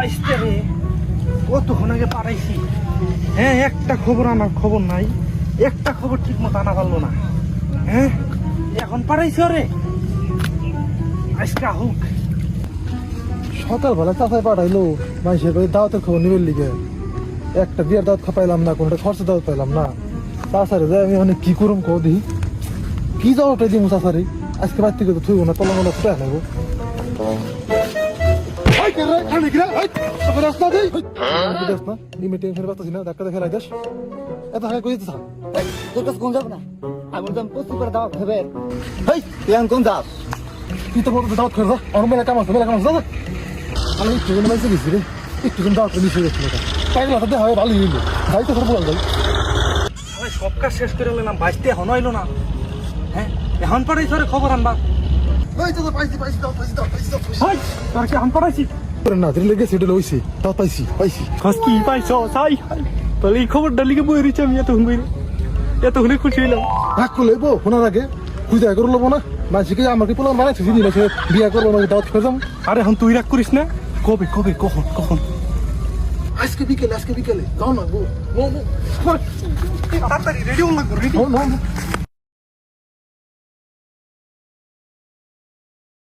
আসতে রে কতক্ষণ আগে পাঠাইছি। হ্যাঁ, একটা খবর আনার খবর নাই, একটা খবর ঠিক মতো আনা পারলো না। হ্যাঁ, এখন পাঠাইছি রে, আজকে হোক। সকালবেলা চাচাই পাঠাইলো মানুষের বাড়ি দাওয়াতের খবর নিবেন লিগে। একটা বিয়ের দাওয়াত পাইলাম না, কোনটা খরচা দাওয়াত পাইলাম না। চাচারে যাই আমি অনেক কি করুম কো দিই, কি জবাবটা দিব চাচারে? আজকে বাড়ি থেকে তো থইব না, তলা মলা ফুটে নেবো। তোর কাছে কোন যাবো না? আমি বলতাম প্রস্তুত করে দাওয়া ভেবে ভাই তুই এখন কোন যাস? তুই তো বড় দাওয়াত করে আমার মেলা কাম আছে, মেলা কাম আছে দাদা। আমি একটু জন মাইসে গেছি রে, একটু জন দাওয়াত মিশে গেছিল। পাইলে হাতে হয় ভালোই হইল, যাই তো সরবো যাই। আমি সব কাজ শেষ করে নিলাম, বাঁচতে এখন হইলো না। হ্যাঁ, এখন পাঠাইছি রে খবর আনবা। হাই, তোর কি এখন পাঠাইছি? না দিলে গেছে এটা লইছি, দাওয়াত পাইছি পাইছি। কি পাইছ সাই? তাহলে এই খবরটা লিখে বই রিচ আমি এতক্ষণে খুশি হইলাম। রাগ করলে বো শোনার আগে খুঁজে করে লবো না, মানুষকে আমাকে পোলা বানাইছে চিনি না, সে বিয়া করবো না, দাওয়াত খেয়ে যাম। আরে এখন তুই রাগ করিস না, কবে কবে কখন কখন? আজকে বিকেলে যাও না বো। তাড়াতাড়ি রেডি হন লাগবো, রেডি।